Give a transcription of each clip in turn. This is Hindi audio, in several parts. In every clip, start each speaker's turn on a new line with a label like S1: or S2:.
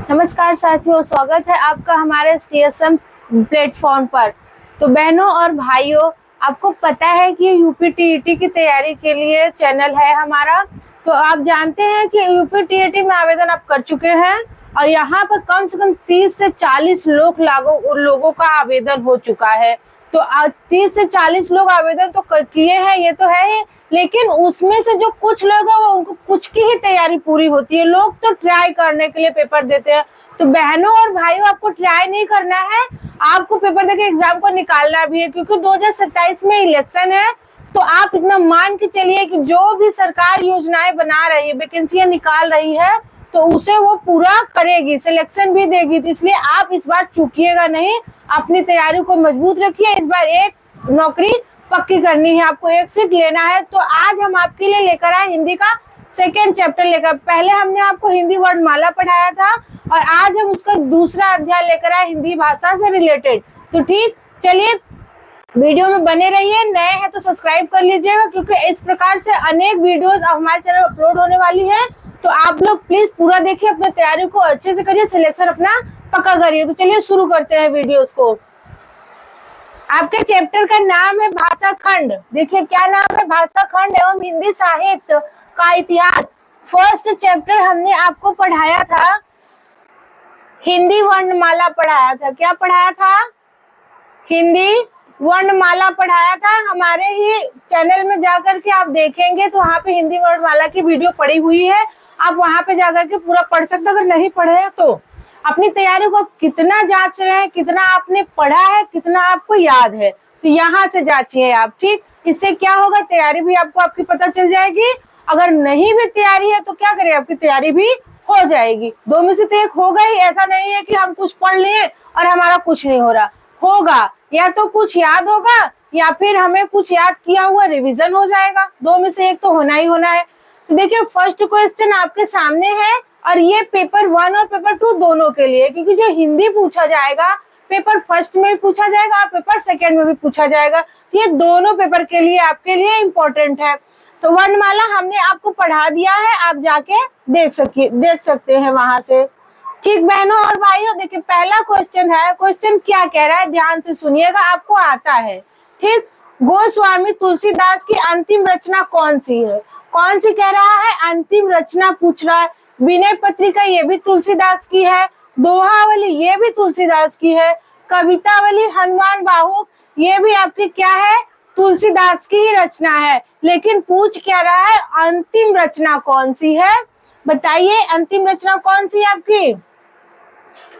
S1: नमस्कार साथियों, स्वागत है आपका हमारे TSM प्लेटफॉर्म पर। तो बहनों और भाइयों, आपको पता है कि यूपी टीईटी की तैयारी के लिए चैनल है हमारा। तो आप जानते हैं कि यूपी टीईटी में आवेदन आप कर चुके हैं और यहाँ पर कम से कम 30 से 40 लोगों का आवेदन हो चुका है। तो 30 से 40 लोग आवेदन तो किए हैं, ये तो है ही, लेकिन उसमें से जो कुछ लोग हैं वो उनको कुछ की ही तैयारी पूरी होती है। लोग तो ट्राई करने के लिए पेपर देते हैं। तो बहनों और भाइयों, आपको ट्राई नहीं करना है, आपको पेपर देके एग्जाम को निकालना भी है, क्योंकि 2027 में इलेक्शन है। तो आप इतना मान के चलिए कि जो भी सरकार योजनाएं बना रही है, वैकेंसियां निकाल रही है, तो उसे वो पूरा करेगी, सिलेक्शन भी देगी। तो इसलिए आप इस बार चूकिएगा नहीं, अपनी तैयारी को मजबूत रखिए। इस बार एक नौकरी पक्की करनी है, आपको एक सीट लेना है। तो आज हम आपके लिए लेकर आए हिंदी का सेकेंड चैप्टर लेकर। पहले हमने आपको हिंदी वर्णमाला पढ़ाया था और आज हम उसका दूसरा अध्याय लेकर आए हिंदी भाषा से रिलेटेड। तो ठीक, चलिए वीडियो में बने रहिए। नए हैं तो सब्सक्राइब कर लीजिएगा, क्योंकि इस प्रकार से अनेक वीडियोस हमारे चैनल अपलोड होने वाली है। तो आप लोग प्लीज पूरा देखिए, अपनी तैयारी को अच्छे से करिए, सिलेक्शन अपना पक्का करिए। तो चलिए शुरू करते हैं वीडियोस को। आपके चैप्टर का नाम है भाषा खंड। देखिए क्या नाम है, भाषा खंड एवं हिंदी साहित्य का इतिहास। फर्स्ट चैप्टर हमने आपको पढ़ाया था हिंदी वर्णमाला पढ़ाया था। क्या पढ़ाया था? हिंदी वर्णमाला पढ़ाया था। हमारे ही चैनल में जाकर के आप देखेंगे तो वहाँ पे हिंदी वर्णमाला की वीडियो पड़ी हुई है, आप वहाँ पे जाकर के पूरा पढ़ सकते। अगर नहीं पढ़े हैं तो अपनी तैयारी को कितना जांच रहे हैं, कितना आपने पढ़ा है, कितना आपको याद है, तो यहाँ से जांचिए आप। ठीक, इससे क्या होगा, तैयारी भी आपकी पता चल जाएगी। अगर नहीं भी तैयारी है तो क्या करें, आपकी तैयारी भी हो जाएगी। दो में से तो एक होगा ही। ऐसा नहीं है कि हम कुछ पढ़ लिए और हमारा कुछ नहीं हो रहा। होगा, या तो कुछ याद होगा या फिर हमें कुछ याद किया हुआ रिवीजन हो जाएगा। दो में से एक तो होना ही होना है। तो देखिए फर्स्ट क्वेश्चन आपके सामने है और ये पेपर 1 और पेपर 2 दोनों के लिए, क्योंकि जो हिंदी पूछा जाएगा पेपर फर्स्ट में भी पूछा जाएगा और पेपर सेकेंड में भी पूछा जाएगा। ये दोनों पेपर के लिए आपके लिए इम्पोर्टेंट है। तो वर्णमाला हमने आपको पढ़ा दिया है, आप जाके देख सकते हैं वहां से। ठीक बहनों और भाइयों, देखिए पहला क्वेश्चन है। क्वेश्चन क्या कह रहा है, ध्यान से सुनिएगा, आपको आता है। ठीक, गोस्वामी तुलसीदास की अंतिम रचना कौन सी है? कौन सी कह रहा है? अंतिम रचना पूछ रहा है। विनय पत्रिका ये भी तुलसीदास की है। दोहावली ये भी तुलसीदास की है। कवितावली हनुमान बाहुक ये भी आपकी क्या है, तुलसीदास की ही रचना है। लेकिन पूछ क्या रहा है, अंतिम रचना कौन सी है? बताइए अंतिम रचना कौन सी है आपकी?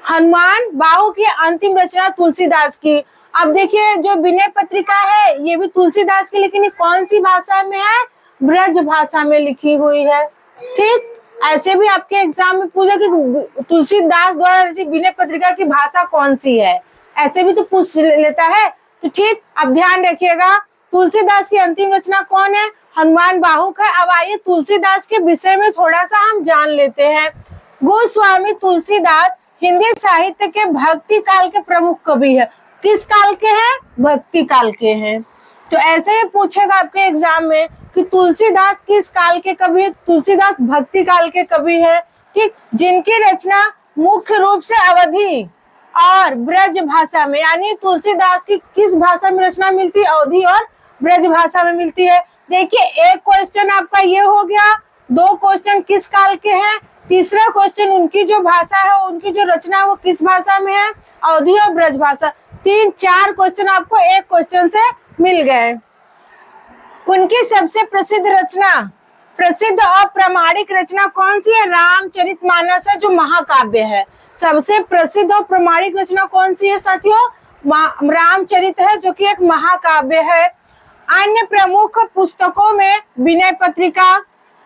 S1: हनुमान बाहु की अंतिम रचना तुलसीदास की। अब देखिए जो विनय पत्रिका है ये भी तुलसीदास की, लेकिन ये कौन सी भाषा में है? ब्रज भाषा में लिखी हुई है। ठीक, ऐसे भी आपके एग्जाम में पूछा कि तुलसीदास द्वारा रचित विनय पत्रिका की भाषा कौन सी है, ऐसे भी तो पूछ लेता है। तो ठीक, अब ध्यान रखिएगा, तुलसीदास की अंतिम रचना कौन है? हनुमान बाहुक है। अब आइए तुलसीदास के विषय में थोड़ा सा हम जान लेते हैं। गोस्वामी तुलसीदास हिंदी साहित्य के भक्ति काल के प्रमुख कवि है। किस काल के हैं? भक्ति काल के हैं। तो ऐसे ही पूछेगा आपके एग्जाम में कि तुलसीदास किस काल के कवि है? तुलसीदास भक्ति काल के कवि है। ठीक, जिनकी रचना मुख्य रूप से अवधी और ब्रज भाषा में, यानी तुलसीदास की किस भाषा में रचना मिलती है? अवधी और ब्रज भाषा में मिलती है। देखिए एक क्वेश्चन आपका ये हो गया, दो क्वेश्चन किस काल के हैं, तीसरा क्वेश्चन उनकी जो भाषा है, उनकी जो रचना है वो किस भाषा में है? अवधी और ब्रज भाषा। 3-4 क्वेश्चन आपको एक क्वेश्चन से मिल गए। उनकी सबसे प्रसिद्ध रचना, प्रसिद्ध और प्रामाणिक रचना कौन सी है? रामचरितमानस है, जो महाकाव्य है। सबसे प्रसिद्ध और प्रामाणिक रचना कौन सी है साथियों? रामचरित है, जो कि एक महाकाव्य है। अन्य प्रमुख पुस्तकों में विनय पत्रिका,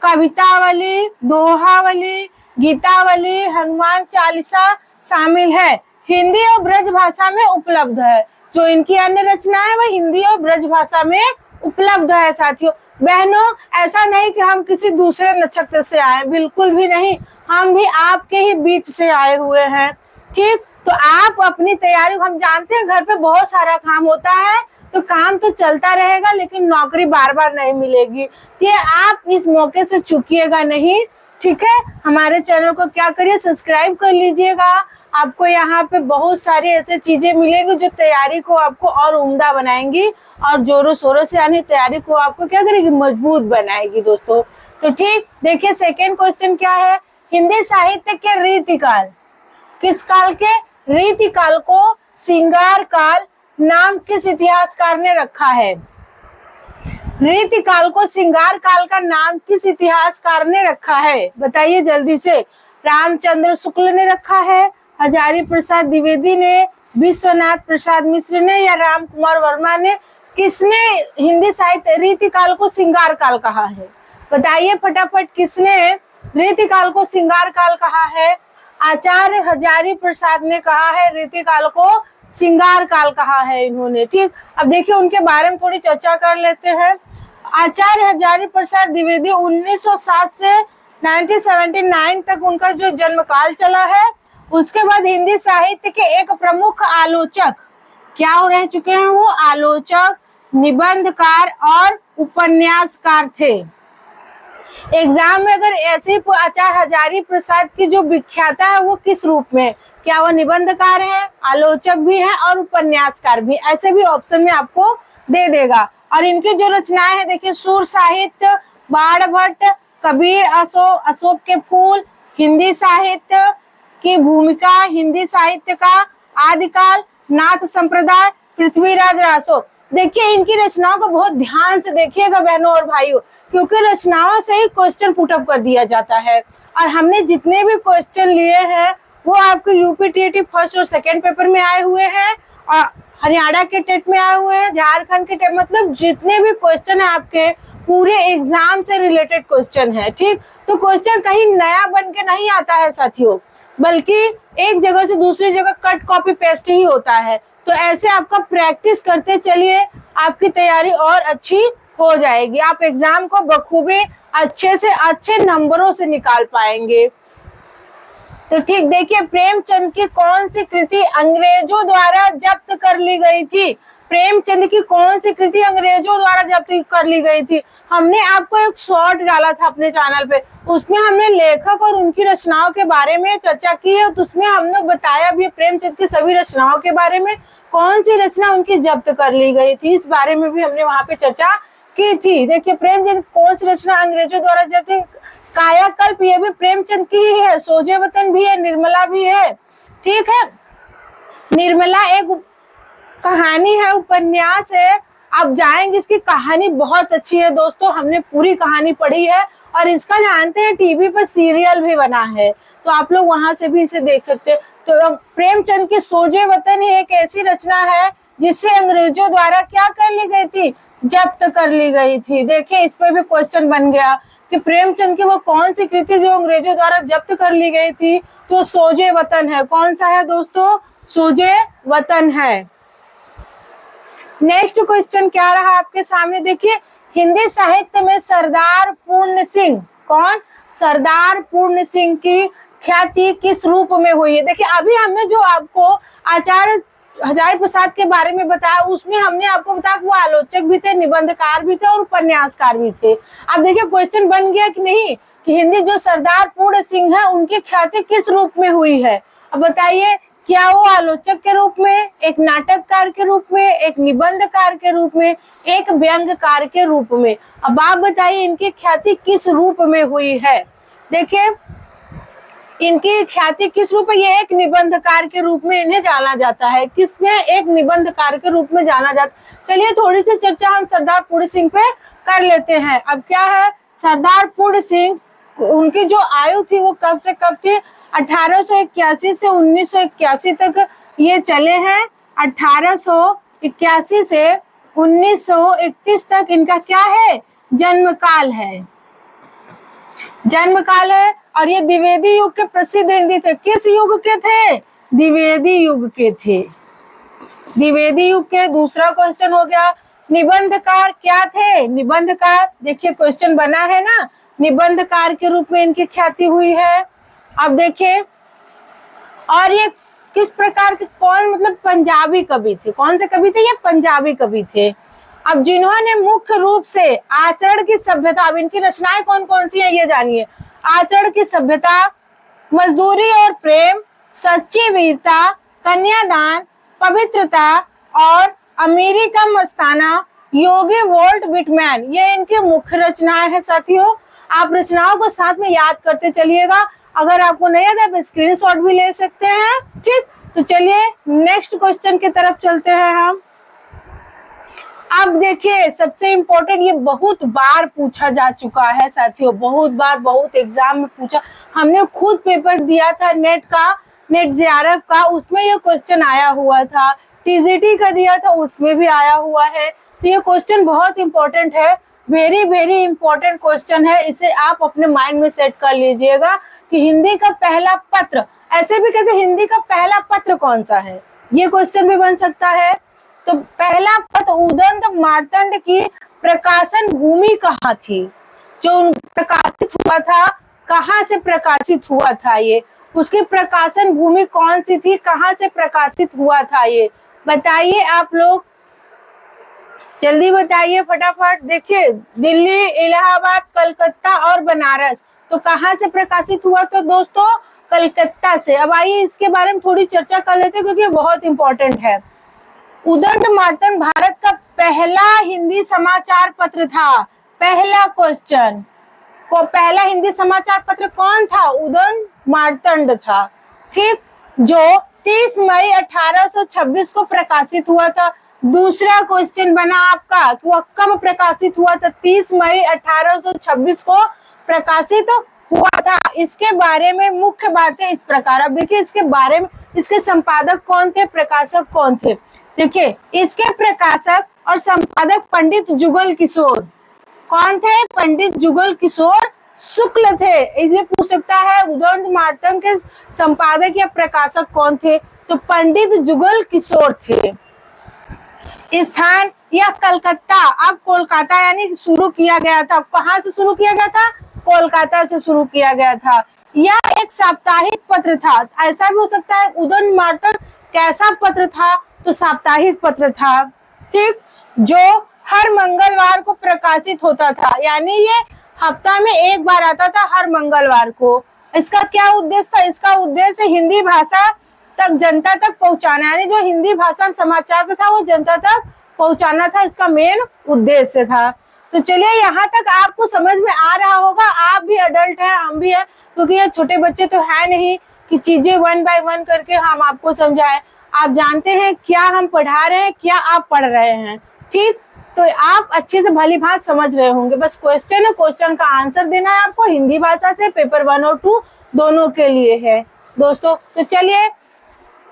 S1: कवितावली, दोहावली, गीतावली, हनुमान चालीसा शामिल है। हिंदी और ब्रज भाषा में उपलब्ध है। जो इनकी अन्य रचना है वह हिंदी और ब्रज भाषा में उपलब्ध है। साथियों बहनों, ऐसा नहीं कि हम किसी दूसरे नक्षत्र से आए, बिल्कुल भी नहीं, हम भी आपके ही बीच से आए हुए हैं। ठीक, तो आप अपनी तैयारी, हम जानते हैं घर पे बहुत सारा काम होता है, तो काम तो चलता रहेगा, लेकिन नौकरी बार बार नहीं मिलेगी। ये आप इस मौके से चूकिएगा नहीं। ठीक है, हमारे चैनल को क्या करिए, सब्सक्राइब कर लीजिएगा। आपको यहाँ पे बहुत सारी ऐसे चीजें मिलेंगी जो तैयारी को आपको और उम्दा बनाएंगी और जोरों शोरों से आने तैयारी को आपको क्या करेगी, मजबूत बनाएगी दोस्तों। तो ठीक, देखिए सेकेंड क्वेश्चन क्या है, हिंदी साहित्य के रीतिकाल, किस काल के रीतिकाल को श्रृंगार काल नाम किस इतिहासकार ने रखा है? रीतिकाल को श्रृंगार काल का नाम किस इतिहासकार ने रखा है, बताइए जल्दी से। रामचंद्र शुक्ल ने रखा है, हजारी प्रसाद द्विवेदी ने, विश्वनाथ प्रसाद मिश्र ने, या राम कुमार वर्मा ने? किसने हिंदी साहित्य रीतिकाल को श्रृंगार काल कहा है, बताइए फटाफट, किसने रीतिकाल को श्रृंगार काल कहा है? आचार्य हजारी प्रसाद ने कहा है, रीतिकाल को श्रृंगार काल कहा है इन्होंने। ठीक, अब देखिए उनके बारे में थोड़ी चर्चा कर लेते हैं। आचार्य हजारी प्रसाद द्विवेदी 1907 से 1979 तक उनका जो जन्म काल चला है। उसके बाद हिंदी साहित्य के एक प्रमुख आलोचक क्या हो रह चुके हैं, वो आलोचक, निबंधकार और उपन्यासकार थे। एग्जाम में अगर ऐसे आचार्य हजारी प्रसाद की जो विख्याता है वो किस रूप में, क्या वो निबंधकार है, आलोचक भी है और उपन्यासकार भी, ऐसे भी ऑप्शन में आपको दे देगा। और इनकी जो रचनाएं है देखिए, सुर साहित्य, बाण भट्ट, कबीर, अशोक के फूल, हिंदी साहित्य की भूमिका, हिंदी साहित्य का आदिकाल, नाथ संप्रदाय, पृथ्वीराज रासो। देखिए इनकी रचनाओं को बहुत ध्यान से देखिएगा बहनों और भाइयों, क्योंकि रचनाओं से ही क्वेश्चन पुटअप कर दिया जाता है। और हमने जितने भी क्वेश्चन लिए हैं वो आपके यूपीटीईटी फर्स्ट और सेकंड पेपर में आए हुए हैं, और हरियाणा के टेट में आए हुए हैं, झारखंड के टेट, मतलब जितने भी क्वेश्चन है आपके पूरे एग्जाम से रिलेटेड क्वेश्चन है। ठीक, तो क्वेश्चन कहीं नया बन के नहीं आता है साथियों, बल्कि एक जगह से दूसरी जगह कट कॉपी पेस्ट ही होता है। तो ऐसे आपका प्रैक्टिस करते चलिए, आपकी तैयारी और अच्छी हो जाएगी, आप एग्जाम को बखूबी अच्छे से अच्छे नंबरों से निकाल पाएंगे। तो ठीक, देखिए प्रेमचंद की कौन सी कृति अंग्रेजों द्वारा जब्त कर ली गई थी? प्रेमचंद की कौन सी कृति अंग्रेजों द्वारा जब्त कर ली गई थी? हमने आपको एक शॉर्ट डाला था अपने चैनल पे, उसमें हमने लेखक और उनकी रचनाओं के बारे में चर्चा की है, तो उसमें हमने बताया भी प्रेमचंद की सभी रचनाओं के बारे में, कौन सी रचना उनकी जब्त कर ली गई थी इस बारे में भी हमने वहां पे चर्चा की थी। देखिए प्रेमचंद कौन सी रचना अंग्रेजों द्वारा जब्त, कायाकल्प ये भी प्रेमचंद की ही है, सोजे वतन भी है, निर्मला भी है। ठीक है, निर्मला एक कहानी है, उपन्यास है, आप जाएंगे, इसकी कहानी बहुत अच्छी है दोस्तों, हमने पूरी कहानी पढ़ी है और इसका जानते हैं टीवी पर सीरियल भी बना है, तो आप लोग वहां से भी इसे देख सकते हैं। तो प्रेमचंद की सोजे वतन ही एक ऐसी रचना है जिसे अंग्रेजों द्वारा क्या कर ली गई थी, जब्त कर ली गई थी। देखिए इस पर भी क्वेश्चन बन गया कि प्रेमचंद की वो कौन सी कृति जो अंग्रेजों द्वारा जब्त कर ली गई थी, तो सोजे वतन है। कौन सा है दोस्तों, सोजे वतन है। नेक्स्ट क्वेश्चन क्या रहा आपके सामने, देखिए हिंदी साहित्य में सरदार पूर्ण सिंह, कौन, सरदार पूर्ण सिंह की ख्याति किस रूप में हुई है? देखिए अभी हमने जो आपको आचार्य हजारी प्रसाद के बारे में बताया, उसमें हमने आपको बताया कि वो आलोचक भी थे, निबंधकार भी थे और उपन्यासकार भी थे। अब देखिए क्वेश्चन बन गया कि नहीं, कि हिंदी जो सरदार पूर्ण सिंह है उनकी ख्याति किस रूप में हुई है? अब बताइए, क्या वो आलोचक के रूप में, एक नाटककार के रूप में, एक निबंधकार के रूप में, एक व्यंग्यकार के रूप में? अब आप बताइए इनकी ख्याति किस रूप में हुई है? देखिए इनकी ख्याति किस रूप में, ये एक निबंधकार के रूप में इन्हें जाना जाता है। किसमें, एक निबंधकार के रूप में जाना जाता। चलिए थोड़ी सी चर्चा हम सरदार पूर्ण सिंह पे कर लेते हैं। अब क्या है, सरदार पूर्ण सिंह, उनकी जो आयु थी वो कब से कब थी, 1881 से 1981 तक ये चले हैं। 1881 से 1931 तक इनका क्या है, जन्म काल है, जन्म काल है। और ये द्विवेदी युग के प्रसिद्ध हिंदी थे। किस युग के थे, द्विवेदी युग के थे, द्विवेदी युग के। दूसरा क्वेश्चन हो गया, निबंधकार क्या थे, निबंधकार, देखिए क्वेश्चन बना है ना, निबंधकार के रूप में इनकी ख्याति हुई है। अब देखिए, और ये किस प्रकार के, कौन, मतलब पंजाबी कवि थे। कौन से कवि थे, ये पंजाबी कवि थे। अब जिन्होंने मुख्य रूप से आचरण की सभ्यता, अब इनकी रचनाएं कौन कौन सी है ये जानिए। आचरण की सभ्यता, मजदूरी और प्रेम, सच्ची वीरता, कन्यादान, पवित्रता और अमीरी का मस्ताना, योगी वोल्ट विटमैन। ये इनकी मुख्य रचनाएं हैं साथियों। आप रचनाओं को साथ में याद करते चलिएगा। अगर आपको नहीं याद है आप स्क्रीनशॉट भी ले सकते हैं। ठीक, तो चलिए नेक्स्ट क्वेश्चन की तरफ चलते हैं हम। अब देखिए सबसे इम्पोर्टेंट, ये बहुत बार पूछा जा चुका है साथियों, बहुत बार, बहुत एग्जाम में पूछा। हमने खुद पेपर दिया था नेट का, नेट जेआरएफ का, उसमें ये क्वेश्चन आया हुआ था। टीजीटी का दिया था, उसमें भी आया हुआ है। तो ये क्वेश्चन बहुत इंपॉर्टेंट है, वेरी वेरी इंपॉर्टेंट क्वेश्चन है। इसे आप अपने माइंड में सेट कर लीजिएगा कि हिंदी का पहला पत्र, ऐसे भी कहते हैं हिंदी का पहला पत्र कौन सा है, ये क्वेश्चन भी बन सकता है। तो पहला पत्र उदंड मार्तंड की प्रकाशन भूमि कहाँ थी, जो प्रकाशित हुआ था, कहाँ से प्रकाशित हुआ था, ये उसकी प्रकाशन भूमि कौन सी थी, कहाँ से प्रकाशित हुआ था, ये बताइए आप लोग, जल्दी बताइए फटाफट। देखिए दिल्ली, इलाहाबाद, कलकत्ता और बनारस, तो कहाँ से प्रकाशित हुआ था दोस्तों, कलकत्ता से। अब आइए इसके बारे में थोड़ी चर्चा कर लेते हैं क्योंकि बहुत इंपॉर्टेंट है। उदंड मार्तंड भारत का पहला हिंदी समाचार पत्र था। पहला क्वेश्चन, को पहला हिंदी समाचार पत्र कौन था, उदंड मार्तंड था। ठीक, जो 30 मई 1826 को प्रकाशित हुआ था। दूसरा क्वेश्चन बना आपका कि वह कब प्रकाशित हुआ था, 30 मई 1826 को प्रकाशित हुआ था। इसके बारे में मुख्य बातें इस प्रकार, अब देखिए इसके बारे में, इसके संपादक कौन थे, प्रकाशक कौन थे। देखिए इसके प्रकाशक और संपादक पंडित जुगल किशोर, कौन थे, पंडित जुगल किशोर शुक्ल थे। इसमें पूछ सकता है उदंड मार्तंड के संपादक या प्रकाशक कौन थे, तो पंडित जुगल किशोर थे। स्थान या कलकत्ता, अब कोलकाता यानी शुरू किया गया था। कहाँ से शुरू किया गया था, कोलकाता से शुरू किया गया था। यह एक साप्ताहिक पत्र था, ऐसा भी हो सकता है उदंड मार्तंड कैसा पत्र था, तो साप्ताहिक पत्र था। ठीक, जो हर मंगलवार को प्रकाशित होता था, यानी ये हफ्ता में एक बार आता था, हर मंगलवार को। इसका क्या उद्देश्य था, इसका उद्देश्य हिंदी भाषा तक, जनता तक पहुंचाना, यानी जो हिंदी भाषा में समाचार था वो जनता तक पहुंचाना था, इसका मेन उद्देश्य था। तो चलिए यहाँ तक आपको समझ में आ रहा होगा। आप भी अडल्ट हैं, हम भी हैं, क्योंकि ये छोटे बच्चे तो है नहीं कि चीजें 1 बाय 1 करके हम आपको समझाएं। आप जानते हैं क्या हम पढ़ा रहे हैं, क्या आप पढ़ रहे हैं। ठीक, तो आप अच्छे से भली भांति समझ रहे होंगे। बस क्वेश्चन है, क्वेश्चन का आंसर देना है आपको हिंदी भाषा से, पेपर 1 और 2 दोनों के लिए है दोस्तों। तो चलिए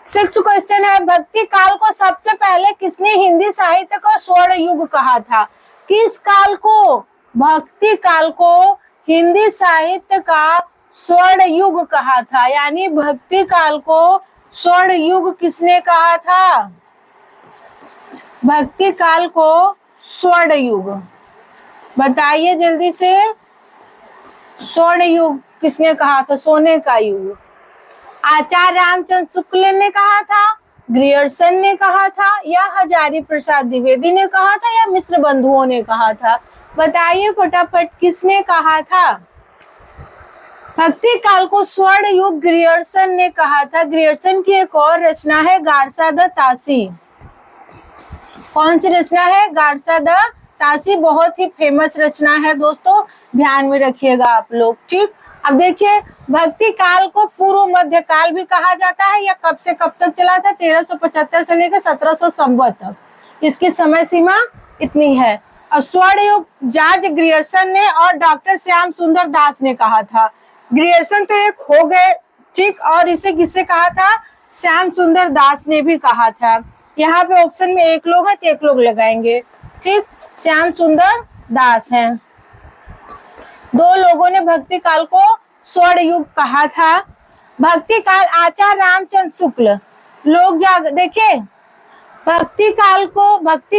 S1: 6th क्वेश्चन है, भक्ति काल को सबसे पहले किसने हिंदी साहित्य को स्वर्ण युग कहा था। किस काल को, भक्ति काल को हिंदी साहित्य का स्वर्ण युग कहा था, यानी भक्ति काल को स्वर्ण युग किसने कहा था, भक्ति काल को स्वर्ण युग, बताइए जल्दी से। स्वर्ण युग किसने कहा था, सोने का युग। आचार्य रामचंद्र शुक्ल ने कहा था, ग्रियर्सन ने कहा था, या हजारी प्रसाद द्विवेदी ने कहा था, या मिश्र बंधुओं ने कहा था, बताइए फटाफट किसने कहा था। भक्ति काल को स्वर्ण युग ग्रियर्सन ने कहा था। ग्रियर्सन की एक और रचना है गारसा द तासी। कौन सी रचना है, गारसा द तासी, बहुत ही फेमस रचना है दोस्तों, ध्यान में रखिएगा आप लोग। ठीक, अब देखिए भक्ति काल को पूर्व मध्य काल भी कहा जाता है। या कब से कब तक चला था, 1375 से लेकर 1700 संवत तक, इसकी समय सीमा इतनी है। और स्वर्ण युग जॉर्ज ग्रियर्सन ने और डॉक्टर श्याम सुंदर दास ने कहा था। ग्रियर्सन तो एक हो गए, ठीक, और इसे किससे कहा था, श्याम सुंदर दास ने भी कहा था। यहाँ पे ऑप्शन में एक लोग है तो एक लोग लगाएंगे। ठीक, श्याम सुंदर दास हैं। 2 लोगों ने भक्ति काल को स्वर्ण युग कहा था। भक्ति काल आचार्य रामचंद्र शुक्ल, लोग देखिए भक्ति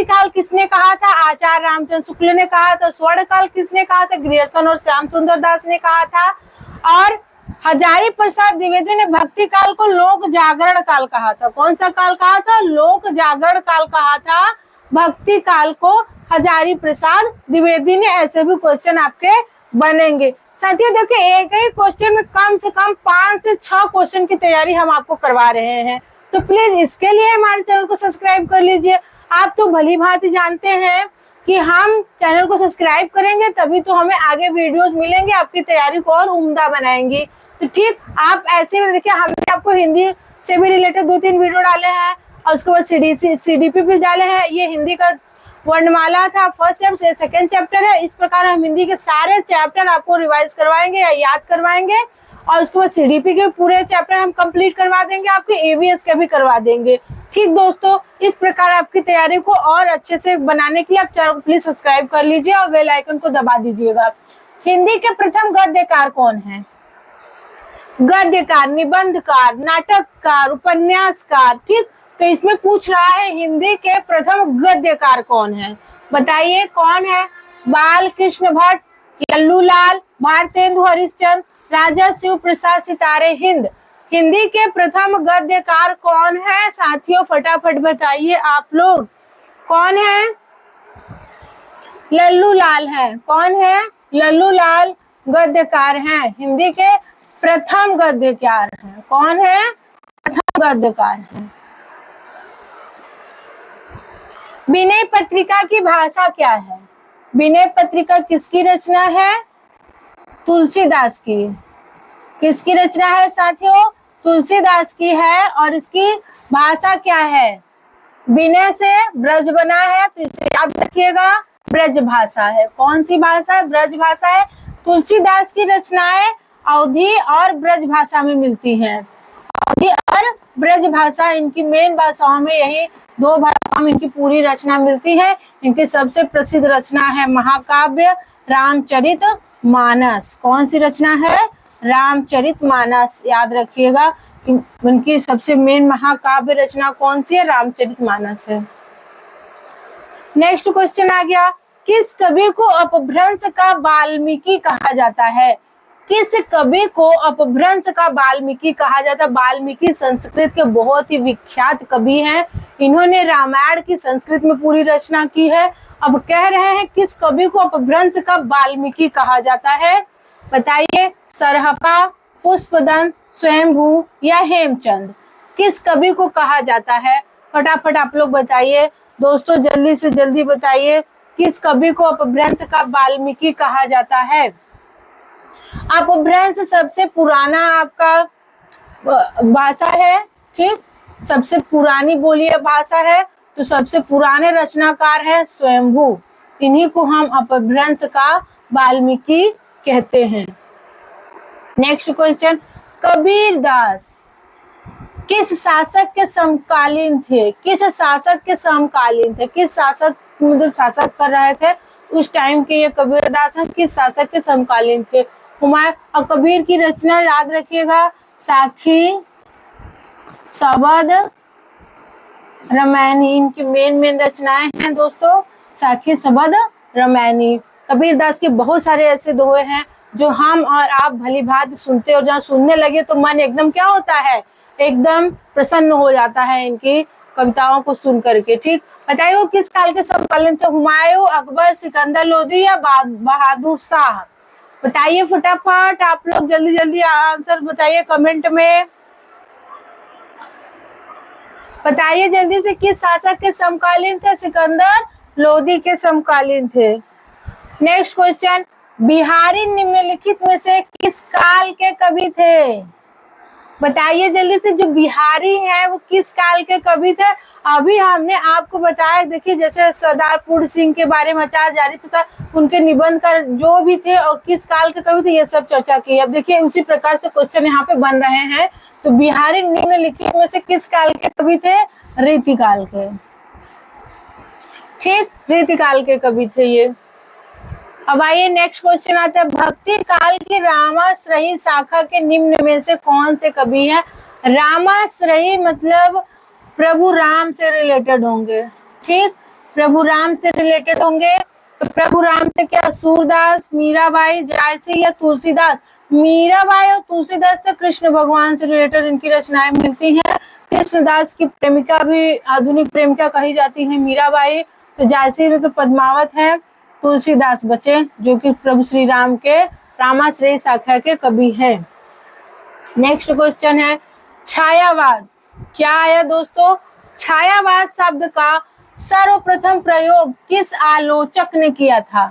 S1: काल किसने कहा था, आचार्य रामचंद्र शुक्ल ने कहा था। स्वर्ण काल किसने कहा था, ग्रियर्सन और श्याम सुंदर दास ने कहा था। और हजारी प्रसाद द्विवेदी ने भक्ति काल को लोक जागरण काल कहा था। कौन सा काल कहा था, लोक जागरण काल कहा था भक्ति काल को हजारी प्रसाद द्विवेदी ने। ऐसे भी क्वेश्चन आपके बनेंगे। साथियों देखिए, एक ही क्वेश्चन में कम से कम 5 से 6 क्वेश्चन की तैयारी हम आपको करवा रहे हैं, तो प्लीज इसके लिए हमारे चैनल को सब्सक्राइब कर लीजिए। आप तो भली भांति जानते हैं कि हम चैनल को सब्सक्राइब करेंगे तभी तो हमें आगे वीडियोस मिलेंगे, आपकी तैयारी को और उम्दा बनाएंगी। तो ठीक, आप ऐसे में देखिए, हमने आपको हिंदी से भी रिलेटेड 2-3 वीडियो डाले हैं और उसके बाद CDP भी डाले हैं। ये हिंदी का वर्णमाला था, फर्स्ट चैप्टर, सेकंड चैप्टर है। इस प्रकार हम हिंदी के सारे चैप्टर आपको रिवाइज करवाएंगे या याद करवाएंगे और उसके बाद CDP के पूरे चैप्टर हम कंप्लीट करवा देंगे, आपके AVS के भी करवा देंगे। ठीक दोस्तों, इस प्रकार आपकी तैयारी को और अच्छे से बनाने के लिए आप चैनल को प्लीज सब्सक्राइब कर लीजिए और बेल आइकन को दबा दीजिएगा। हिंदी के प्रथम गद्यकार कौन है? गद्यकार, निबंधकार, नाटककार, उपन्यासकार। ठीक, तो इसमें पूछ रहा है हिंदी के प्रथम गद्यकार कौन है, बताइए कौन है? बाल कृष्ण भट्ट, लल्लूलाल, भारतेंदु हरिश्चंद्र, राजा शिव प्रसाद सितारे हिंद। हिंदी के प्रथम गद्यकार कौन है साथियों? फटाफट बताइए आप लोग, कौन है? लल्लूलाल है। कौन है? लल्लूलाल गद्यकार हैं, हिंदी के प्रथम गद्यकार हैं। कौन है? प्रथम गद्यकार हैं। विनय पत्रिका की भाषा क्या है? विनय पत्रिका किसकी रचना है? तुलसीदास की। किसकी रचना है साथियों? तुलसीदास की है। और इसकी भाषा क्या है? विनय से ब्रज बना है, तो इसे याद रखिएगा, ब्रज भाषा है। कौन सी भाषा है? ब्रज भाषा है। तुलसीदास की रचनाएं अवधी और ब्रज भाषा में मिलती हैं। अवधी और ब्रज भाषा इनकी मेन भाषाओं में, यही 2 भाषाओं में इनकी पूरी रचना मिलती है। इनकी सबसे प्रसिद्ध रचना है महाकाव्य रामचरितमानस। कौन सी रचना है? रामचरितमानस। याद रखिएगा, उनकी सबसे मेन महाकाव्य रचना कौन सी है? रामचरितमानस है। नेक्स्ट क्वेश्चन आ गया, किस कवि को अपभ्रंश का वाल्मीकि कहा जाता है? किस कवि को अपभ्रंश का वाल्मीकि कहा जाता है? वाल्मीकि संस्कृत के बहुत ही विख्यात कवि हैं। इन्होंने रामायण की संस्कृत में पूरी रचना की है। अब कह रहे हैं किस कवि को अपभ्रंश का वाल्मीकि कहा जाता है, बताइए? सरहपा, पुष्पदंत, स्वयंभू या हेमचंद? किस कवि को कहा जाता है? फटाफट आप लोग बताइए दोस्तों, जल्दी से जल्दी बताइए, किस कवि को अपभ्रंश का वाल्मीकि कहा जाता है? अपभ्रंश सबसे पुराना आपका भाषा है। ठीक, सबसे पुरानी बोलिए भाषा है, तो सबसे पुराने रचनाकार है स्वयंभू। इन्हीं को हम अपभ्रंश का वाल्मीकि कहते हैं। नेक्स्ट क्वेश्चन, कबीरदास किस शासक के समकालीन थे? किस शासक के समकालीन थे? किस शासक मतलब शासक कर रहे थे उस टाइम के ये कबीरदास हैं? किस शासक के समकालीन थे? हुमायूं। और कबीर की रचना याद रखिएगा, साखी, सबद, रामायणी। इनकी मेन रचनाएं हैं दोस्तों, साखी, सबद, रामायणी। कबीरदास के बहुत सारे ऐसे दोहे हैं जो हम और आप भली भांति सुनते और जहाँ सुनने लगे तो मन एकदम क्या होता है, एकदम प्रसन्न हो जाता है इनकी कविताओं को सुन करके। ठीक, बताइए वो किस काल के समकालीन थे? हुमायूं, अकबर, सिकंदर लोदी या बहादुर शाह? बताइए फटाफट आप लोग, जल्दी जल्दी आंसर बताइए कमेंट में। बताइए जल्दी से, किस शासक के समकालीन थे? सिकंदर लोदी के समकालीन थे। नेक्स्ट क्वेश्चन, बिहारी निम्नलिखित में से किस काल के कवि थे? बताइए जल्दी से, जो बिहारी हैं वो किस काल के कवि थे? अभी हमने आपको बताया, देखिए जैसे सरदार पूर्ण सिंह के बारे में, आचार्य जारी प्रसाद, उनके निबंध कर जो भी थे और किस काल के कवि थे, ये सब चर्चा की। अब देखिए उसी प्रकार से क्वेश्चन यहाँ पे बन रहे हैं। तो बिहारी निम्नलिखित में से किस काल के कवि थे? रीतिकाल के। ठीक, रीतिकाल के कवि थे ये। अब आइए नेक्स्ट क्वेश्चन आता है, भक्ति काल की रामाश्रयी शाखा के निम्न में से कौन से कवि हैं? रामाश्रयी मतलब प्रभु राम से रिलेटेड होंगे। ठीक, प्रभु राम से रिलेटेड होंगे। तो प्रभु राम से क्या? सूरदास, मीराबाई, जायसी या तुलसीदास? मीराबाई और तुलसीदास तो कृष्ण भगवान से रिलेटेड इनकी रचनाएं मिलती हैं। कृष्णदास की प्रेमिका भी आधुनिक प्रेमिका कही जाती है मीराबाई। तो जायसी में तो पद्मावत है, तुलसीदास बचे जो कि प्रभु श्री राम के रामाश्रयी शाखा के कवि हैं। नेक्स्ट क्वेश्चन है छायावाद। क्या आया दोस्तों? छायावाद शब्द का सर्वप्रथम प्रयोग किस आलोचक ने किया था?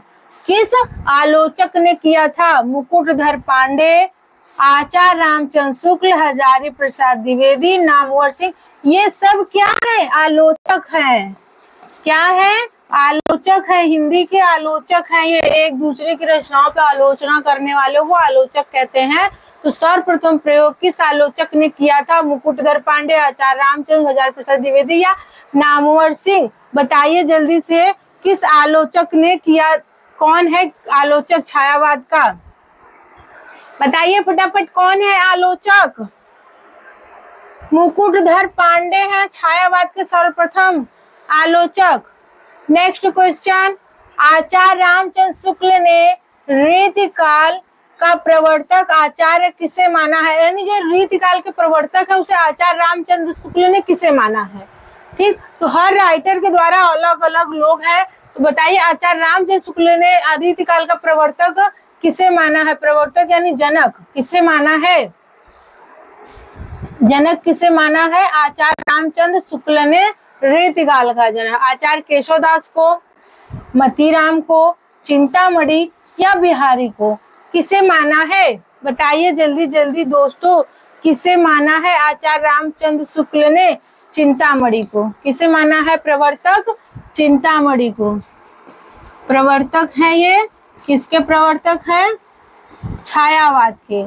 S1: किस आलोचक ने किया था? मुकुटधर पांडे, आचार्य रामचंद्र शुक्ल, हजारी प्रसाद द्विवेदी, नामवर सिंह। ये सब क्या है? आलोचक हैं। क्या है? आलोचक है, हिंदी के आलोचक हैं। ये एक दूसरे की रचनाओं पर आलोचना करने वालों को आलोचक कहते हैं। तो सर्वप्रथम प्रयोग किस आलोचक ने किया था? मुकुटधर पांडे, आचार्य रामचंद्र, हजारी प्रसाद द्विवेदी या नामवर सिंह? बताइए जल्दी से, किस आलोचक ने किया? कौन है आलोचक छायावाद का? बताइए फटाफट, कौन है आलोचक? मुकुटधर पांडे हैं छायावाद के सर्वप्रथम आलोचक। नेक्स्ट क्वेश्चन, आचार्य रामचंद्र शुक्ल ने रीतिकाल का प्रवर्तक आचार्य किसे माना है? यानी जो रीतिकाल के प्रवर्तक है उसे आचार्य रामचंद्र शुक्ल ने किसे माना है? ठीक, तो हर राइटर के द्वारा अलग अलग लोग हैं। तो बताइए आचार्य रामचंद्र शुक्ल ने रीतिकाल का प्रवर्तक किसे माना है? प्रवर्तक यानी जनक किसे माना है? जनक किसे माना है? आचार्य रामचंद्र शुक्ल ने रीतिकाल का जनक। आचार्य केशवदास को, मतीराम को, चिंतामणि या बिहारी को किसे माना है? बताइए जल्दी जल्दी दोस्तों, किसे माना है? आचार्य रामचंद्र शुक्ल ने चिंतामणि को किसे माना है? प्रवर्तक चिंतामणि को प्रवर्तक है। ये किसके प्रवर्तक है? छायावाद के।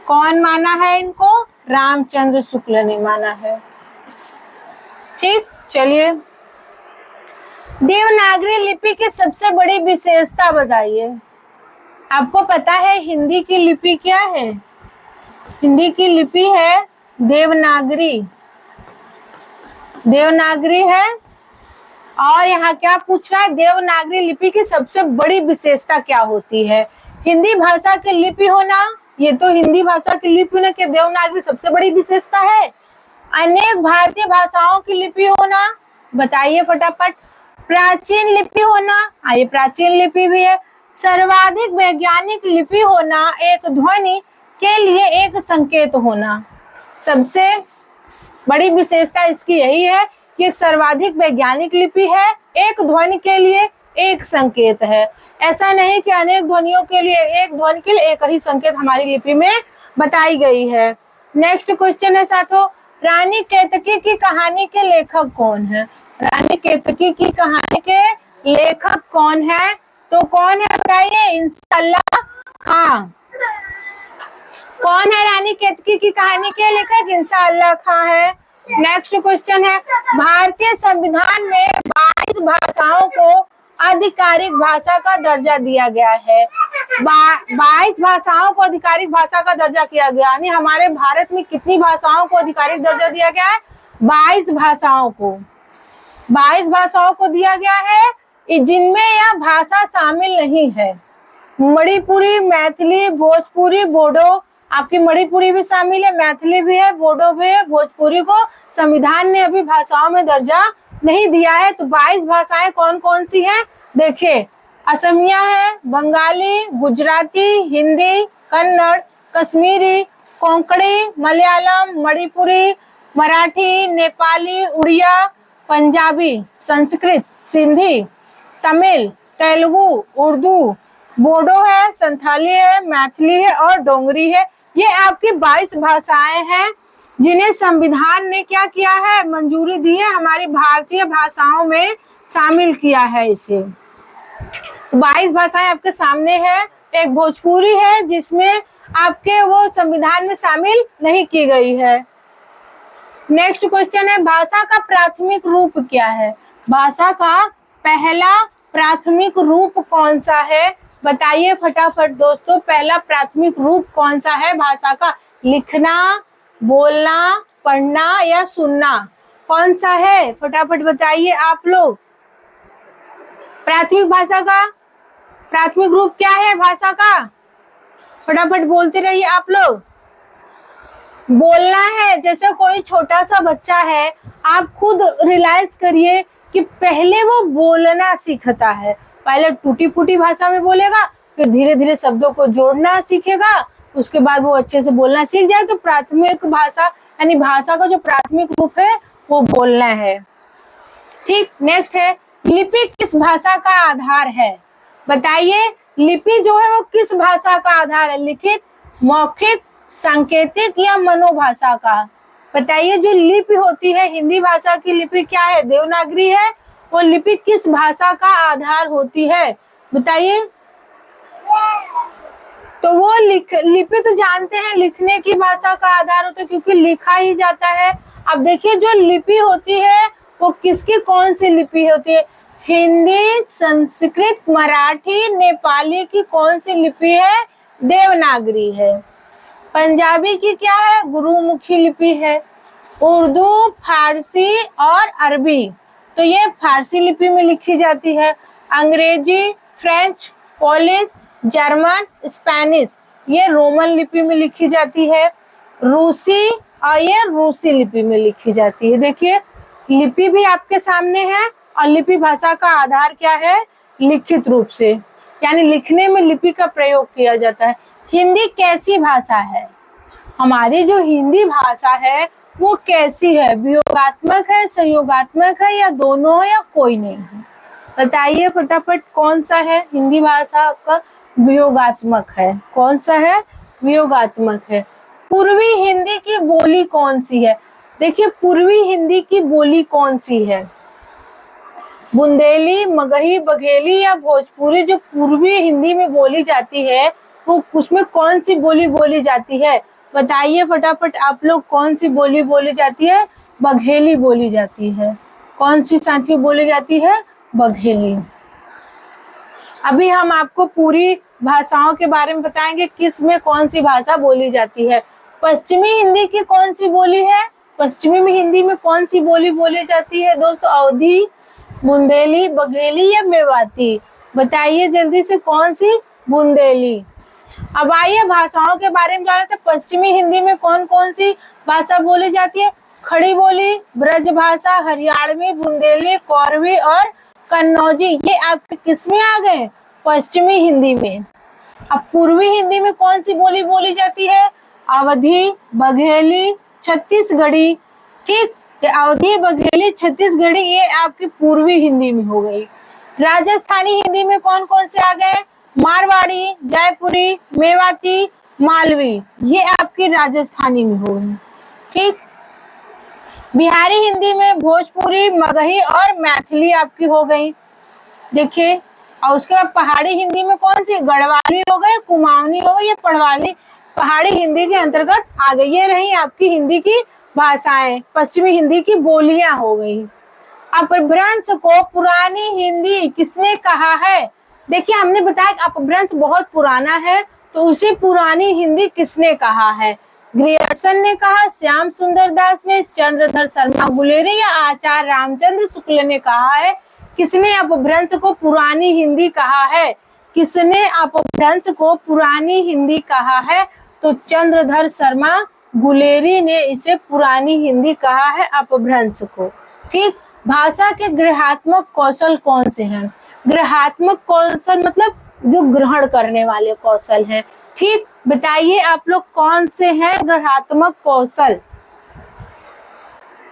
S1: कौन माना है इनको? रामचंद्र शुक्ल ने माना है। ठीक, चलिए देवनागरी लिपि की सबसे बड़ी विशेषता बताइए। आपको पता है हिंदी की लिपि क्या है? हिंदी की लिपि है देवनागरी। देवनागरी है। और यहाँ क्या पूछ रहा है? देवनागरी लिपि की सबसे बड़ी विशेषता क्या होती है? हिंदी भाषा की लिपि होना। ये तो हिंदी भाषा की लिपि होना कि देवनागरी सबसे बड़ी विशेषता है। अनेक भारतीय भाषाओं की लिपि होना। बताइए फटाफट। प्राचीन लिपि होना। ये प्राचीन लिपि भी है। सर्वाधिक वैज्ञानिक लिपि होना। एक ध्वनि के लिए एक संकेत होना। सबसे बड़ी विशेषता इसकी यही है कि सर्वाधिक वैज्ञानिक लिपि है, एक ध्वनि के लिए एक संकेत है। ऐसा नहीं कि अनेक ध्वनियों के लिए, एक ध्वनि के लिए एक ही संकेत हमारी लिपि में बताई गई है। नेक्स्ट क्वेश्चन है साथियों, रानी केतकी की कहानी के लेखक कौन है? रानी केतकी की कहानी के लेखक कौन है? तो कौन है बताइए? इंशाअल्लाह खां। कौन है रानी केतकी की कहानी के लेखक? इंशाअल्लाह खां है। नेक्स्ट क्वेश्चन है, भारतीय संविधान में 22 भाषाओं को आधिकारिक भाषा का दर्जा दिया गया है। 22 भाषाओं को आधिकारिक भाषा का दर्जा किया गया। यानी हमारे भारत में कितनी भाषाओं को आधिकारिक दर्जा दिया गया है? 22 भाषाओं को। 22 भाषाओं को दिया गया है, जिनमें यह भाषा शामिल नहीं है। मणिपुरी, मैथिली, भोजपुरी, बोडो। आपकी मणिपुरी भी शामिल है, मैथिली भी है, बोडो भी है। भोजपुरी को संविधान ने अभी भाषाओं में दर्जा नहीं दिया है। तो 22 भाषाएं कौन कौन सी हैं? देखिए, असमिया है, बंगाली, गुजराती, हिंदी, कन्नड़, कश्मीरी, कोंकणी, मलयालम, मणिपुरी, मराठी, नेपाली, उड़िया, पंजाबी, संस्कृत, सिंधी, तमिल, तेलुगु, उर्दू, बोडो है, संथाली है, मैथिली है और डोंगरी है। ये आपकी 22 भाषाएं हैं जिन्हें संविधान ने क्या किया है? मंजूरी दी है, हमारी भारतीय भाषाओं में शामिल किया है इसे। 22 भाषाएं आपके सामने है। एक भोजपुरी है जिसमें आपके वो संविधान में शामिल नहीं की गई है। नेक्स्ट क्वेश्चन है, भाषा का प्राथमिक रूप क्या है? भाषा का पहला प्राथमिक रूप कौन सा है? बताइए फटाफट दोस्तों, पहला प्राथमिक रूप कौन सा है भाषा का? लिखना, बोलना, पढ़ना या सुनना? कौन सा है? फटाफट बताइए आप लोग। प्राथमिक भाषा का प्राथमिक रूप क्या है भाषा का? फटाफट बोलते रहिए आप लोग। बोलना है। जैसे कोई छोटा सा बच्चा है, आप खुद रियलाइज करिए कि पहले वो बोलना सीखता है। पहले टूटी फूटी भाषा में बोलेगा, फिर धीरे धीरे शब्दों को जोड़ना सीखेगा, उसके बाद वो अच्छे से बोलना सीख जाए। तो प्राथमिक भाषा यानी भाषा का जो प्राथमिक रूप है वो बोलना है। ठीक, नेक्स्ट है लिपि किस भाषा का आधार है? बताइए, लिपि जो है वो किस भाषा का आधार है? लिखित, मौखिक, सांकेतिक या मनोभाषा का? बताइए, जो लिपि होती है, हिंदी भाषा की लिपि क्या है? देवनागरी है। वो लिपि किस भाषा का आधार होती है? बताइए। तो वो लिपि तो जानते हैं लिखने की भाषा का आधार होता है, क्योंकि लिखा ही जाता है। अब देखिए, जो लिपि होती है वो किसकी कौन सी लिपि होती है? हिंदी, संस्कृत, मराठी, नेपाली की कौन सी लिपि है? देवनागरी है। पंजाबी की क्या है? गुरुमुखी लिपि है। उर्दू, फारसी और अरबी, तो ये फारसी लिपि में लिखी जाती है। अंग्रेजी, फ्रेंच, पोलिश, जर्मन, स्पेनिश, ये रोमन लिपि में लिखी जाती है। रूसी और ये रूसी लिपि में लिखी जाती है। देखिए, लिपि भी आपके सामने है और लिपि भाषा का आधार क्या है? लिखित रूप से, यानी लिखने में लिपि का प्रयोग किया जाता है। हिंदी कैसी भाषा है? हमारी जो हिंदी भाषा है वो कैसी है? वियोगात्मक है, संयोगात्मक है, या दोनों है, या कोई नहीं है? बताइए फटाफट, कौन सा है हिंदी भाषा आपका? वियोगात्मक है। कौन सा है? वियोगात्मक है। पूर्वी हिंदी की बोली कौन सी है? देखिए, पूर्वी हिंदी की बोली कौन सी है? बुंदेली, मगही, बघेली या भोजपुरी? जो पूर्वी हिंदी में बोली जाती है वो उसमें कौन सी बोली बोली जाती है? बताइए फटाफट आप लोग, कौन सी बोली बोली जाती है? बघेली बोली जाती है। कौन सी साथियों बोली जाती है? बघेली। अभी हम आपको पूरी भाषाओं के बारे में बताएंगे, किस में कौन सी भाषा बोली जाती है। पश्चिमी हिंदी की कौन सी बोली है? पश्चिमी हिंदी में कौन सी बोली बोली जाती है दोस्तों? अवधी, बुंदेली, बघेली या मेवाती? बताइए जल्दी से, कौन सी? बुंदेली। अब आइए भाषाओं के बारे में जानते हैं। पश्चिमी हिंदी में कौन कौन सी भाषा बोली जाती है? खड़ी बोली, ब्रज भाषा, हरियाणवी, बुंदेली, कौरवी और कन्नौजी, ये आपके किस में आ गए? पश्चिमी हिंदी में। अब पूर्वी हिंदी में कौन सी बोली बोली जाती है? अवधी, बघेली, छत्तीसगढ़ी। ठीक, अवधी, बघेली, छत्तीसगढ़ी, ये आपकी पूर्वी हिंदी में हो गई। राजस्थानी हिंदी में कौन कौन से आ गए? मारवाड़ी, जयपुरी, मेवाती, मालवी, ये आपकी राजस्थानी में हो गई। ठीक, बिहारी हिंदी में भोजपुरी, मगही और मैथिली आपकी हो गई। देखिए, और उसके बाद पहाड़ी हिंदी में कौन सी? गढ़वाली हो गए, कुमाऊनी हो गई, ये पढ़वाली पहाड़ी हिंदी के अंतर्गत आ गई। ये रही आपकी हिंदी की भाषाएं, पश्चिमी हिंदी की बोलियां हो गई। अपभ्रंश को पुरानी हिंदी किसने कहा है? देखिए, हमने बताया कि अपभ्रंश बहुत पुराना है, तो उसे पुरानी हिंदी किसने कहा है? ग्रियर्सन ने कहा, श्याम सुंदर दास ने, चंद्रधर शर्मा गुलेरी या आचार्य रामचंद्र शुक्ल ने कहा है? किसने अपभ्रंश को पुरानी हिंदी कहा है? किसने अपभ्रंश को पुरानी हिंदी कहा है? तो चंद्रधर शर्मा गुलेरी ने इसे पुरानी हिंदी कहा है, अपभ्रंश को। ठीक, भाषा के ग्रहात्मक कौशल कौन से हैं? ग्रहात्मक कौशल मतलब जो ग्रहण करने वाले कौशल हैं। ठीक, बताइए आप लोग, कौन से हैं ग्रहात्मक कौशल?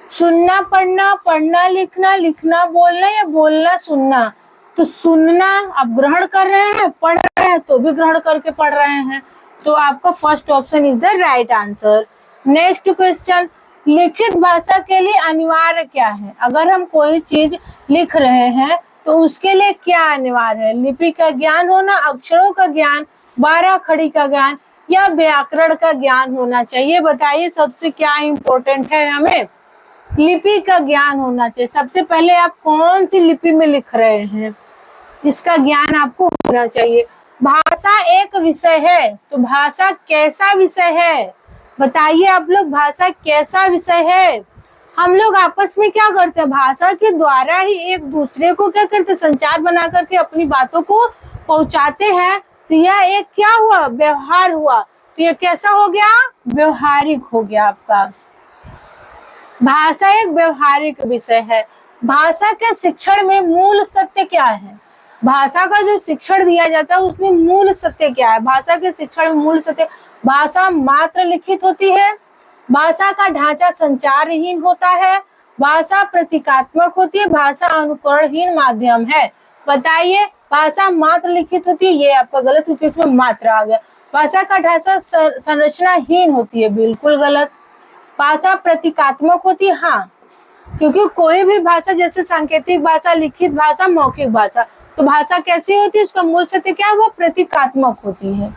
S1: सुनना, पढ़ना, पढ़ना लिखना, लिखना बोलना, या बोलना सुनना? तो सुनना आप ग्रहण कर रहे हैं, पढ़ रहे हैं तो भी ग्रहण करके पढ़ रहे हैं, तो आपका first option is the right answer. Next question, लिखित भाषा के लिए अनिवार्य क्या है? अगर हम कोई चीज लिख रहे हैं तो उसके लिए क्या अनिवार्य है? लिपि का ज्ञान होना, अक्षरों का ज्ञान, 12 खड़ी का ज्ञान, या व्याकरण का ज्ञान होना चाहिए? बताइए, सबसे क्या इंपॉर्टेंट है? हमें लिपि का ज्ञान होना चाहिए। सबसे पहले आप कौन सी लिपि में लिख रहे हैं, इसका ज्ञान आपको होना चाहिए। भाषा एक विषय है, तो भाषा कैसा विषय है? बताइए आप लोग, भाषा कैसा विषय है? हम लोग आपस में क्या करते हैं? भाषा के द्वारा ही एक दूसरे को क्या करते हैं? संचार बना करके अपनी बातों को पहुंचाते हैं। तो यह एक क्या हुआ? व्यवहार हुआ। तो यह कैसा हो गया? व्यवहारिक हो गया आपका। भाषा एक व्यवहारिक विषय है। भाषा के शिक्षण में मूल सत्य क्या है? भाषा का जो शिक्षण दिया जाता है उसमें मूल सत्य क्या है? भाषा के शिक्षण में मूल सत्य, भाषा मात्र लिखित होती है, भाषा का ढांचा संचारहीन होता है, भाषा प्रतीकात्मक होती है, भाषा अनुकरणहीन माध्यम है। बताइए, भाषा मात्र लिखित होती है, ये आपका गलत क्योंकि इसमें मात्र आ गया। भाषा का ढांचा संरचनाहीन होती है, बिल्कुल गलत। भाषा प्रतीकात्मक होती है, हाँ, क्योंकि कोई भी भाषा जैसे सांकेतिक भाषा, लिखित भाषा, मौखिक भाषा, तो भाषा कैसी होती है? उसका मूल सत्य क्या है? वो प्रतीकात्मक होती है।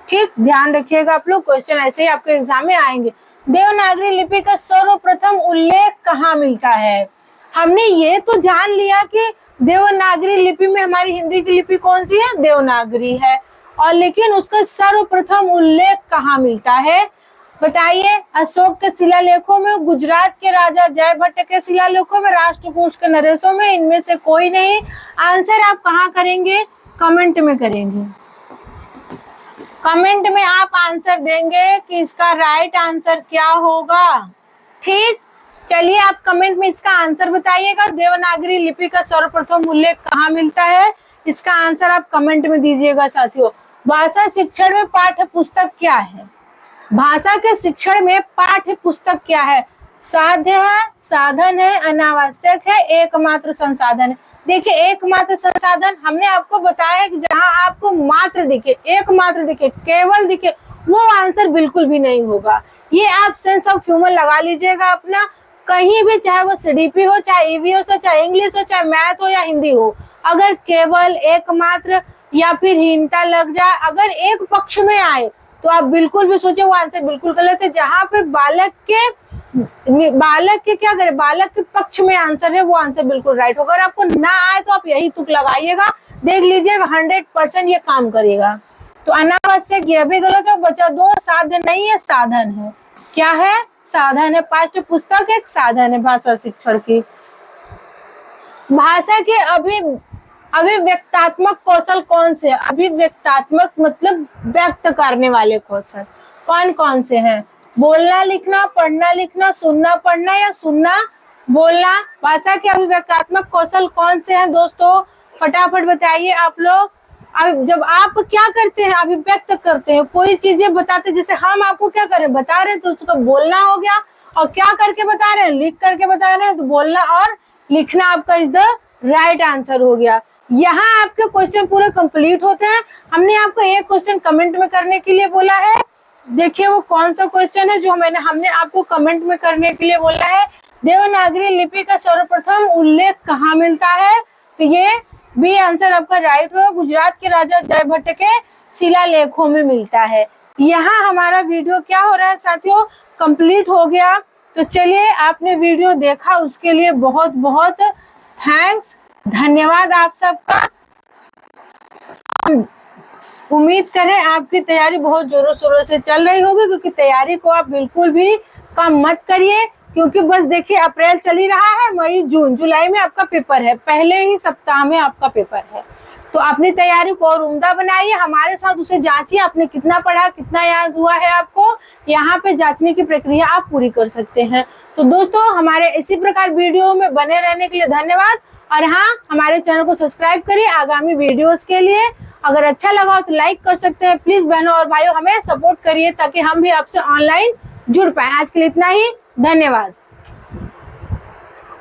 S1: ठीक, ध्यान रखिएगा आप लोग, क्वेश्चन ऐसे ही आपके एग्जाम में आएंगे। देवनागरी लिपि का सर्वप्रथम उल्लेख कहाँ मिलता है? हमने ये तो जान लिया कि देवनागरी लिपि में हमारी हिंदी की लिपि कौन सी है? देवनागरी है। और लेकिन उसका सर्वप्रथम उल्लेख कहाँ मिलता है? बताइए। अशोक के शिलालेखों में, गुजरात के राजा जयभट्ट के शिलालेखों में, राष्ट्रकूट के नरेशों में, इनमें से कोई नहीं। आंसर आप कहाँ करेंगे? कमेंट में करेंगे। कमेंट में आप आंसर देंगे कि इसका राइट आंसर क्या होगा। ठीक, चलिए आप कमेंट में इसका आंसर बताइएगा। देवनागरी लिपि का सर्वप्रथम उल्लेख कहाँ मिलता है? इसका आंसर आप कमेंट में दीजिएगा साथियों। भाषा शिक्षण में पाठ्य पुस्तक क्या है? भाषा के शिक्षण में पाठ्य पुस्तक क्या है? साध्य है, साधन है, अनावश्यक है, एकमात्र संसाधन है। देखिए, एकमात्र संसाधन हमने आपको बताया है कि जहां आपको मात्र दिखे, एकमात्र दिखे, केवल दिखे, वो आंसर बिल्कुल भी नहीं होगा। ये आप सेंस ऑफ ह्यूमर लगा लीजिएगा अपना, कहीं भी, चाहे वो सीडीपी हो, चाहे ईवीएस हो, चाहे इंग्लिश हो, चाहे मैथ हो या हिंदी हो, अगर केवल, एकमात्र या फिर हीनता लग जाए, अगर एक पक्ष में आए तो आप बिल्कुल भी सोचे वो आंसर बिल्कुल गलत है। जहां पे बालक के क्या करे, बालक के पक्ष में आंसर है, वो आंसर बिल्कुल राइट होगा। अगर आपको ना आए तो आप यही तुक लगाइएगा, देख लीजिएगा 100% ये काम करेगा। तो अनावश्यक ये भी गलत है। बचा दो, साध्य नहीं है, साधन है। क्या है? साधन है। पाठ्य पुस्तक एक साधन है भाषा शिक्षण की। भाषा के अभिव्यक्तात्मक कौशल कौन से? अभिव्यक्तात्मक मतलब व्यक्त करने वाले कौशल कौन कौन से हैं? बोलना लिखना, पढ़ना लिखना, सुनना पढ़ना या सुनना बोलना। भाषा के अभिव्यक्तात्मक कौशल कौन से हैं दोस्तों? फटाफट बताइए आप लोग। अब जब आप क्या करते हैं? अभिव्यक्त करते हैं, कोई चीजें बताते, जैसे हम आपको क्या करें, बता रहे हैं, तो उसका बोलना हो गया। और क्या करके बता रहे हैं? लिख करके बता रहे हैं, तो बोलना और लिखना आपका इज द राइट आंसर हो गया। यहाँ आपके क्वेश्चन पूरे कंप्लीट होते हैं। हमने आपको एक क्वेश्चन कमेंट में करने के लिए बोला है। देखिए वो कौन सा क्वेश्चन है जो हमने आपको कमेंट में करने के लिए बोला है। देवनागरी लिपि का सर्वप्रथम उल्लेख कहाँ मिलता है? तो ये बी आंसर आपका राइट होगा। गुजरात के राजा जयभट्ट के शिलालेखों में मिलता है। यहाँ हमारा वीडियो क्या हो रहा है साथियों? कंप्लीट हो गया। तो चलिए, आपने वीडियो देखा उसके लिए बहुत बहुत थैंक्स, धन्यवाद आप सबका। उम्मीद करें आपकी तैयारी बहुत जोरों शोरों से चल रही होगी, क्योंकि तैयारी को आप बिल्कुल भी कम मत करिए, क्योंकि बस देखिए अप्रैल चल ही रहा है, मई जून जुलाई में आपका पेपर है, पहले ही सप्ताह में आपका पेपर है। तो अपनी तैयारी को और उम्दा बनाइए, हमारे साथ उसे जांचिए, आपने कितना पढ़ा, कितना याद हुआ है आपको, यहाँ पे जांचने की प्रक्रिया आप पूरी कर सकते हैं। तो दोस्तों, हमारे इसी प्रकार वीडियो में बने रहने के लिए धन्यवाद। और हाँ, हमारे चैनल को सब्सक्राइब करिए आगामी वीडियोस के लिए। अगर अच्छा लगा हो तो लाइक कर सकते हैं। प्लीज बहनों और भाइयों, हमें सपोर्ट करिए ताकि हम भी आपसे ऑनलाइन जुड़ पाए। आज के लिए इतना ही, धन्यवाद।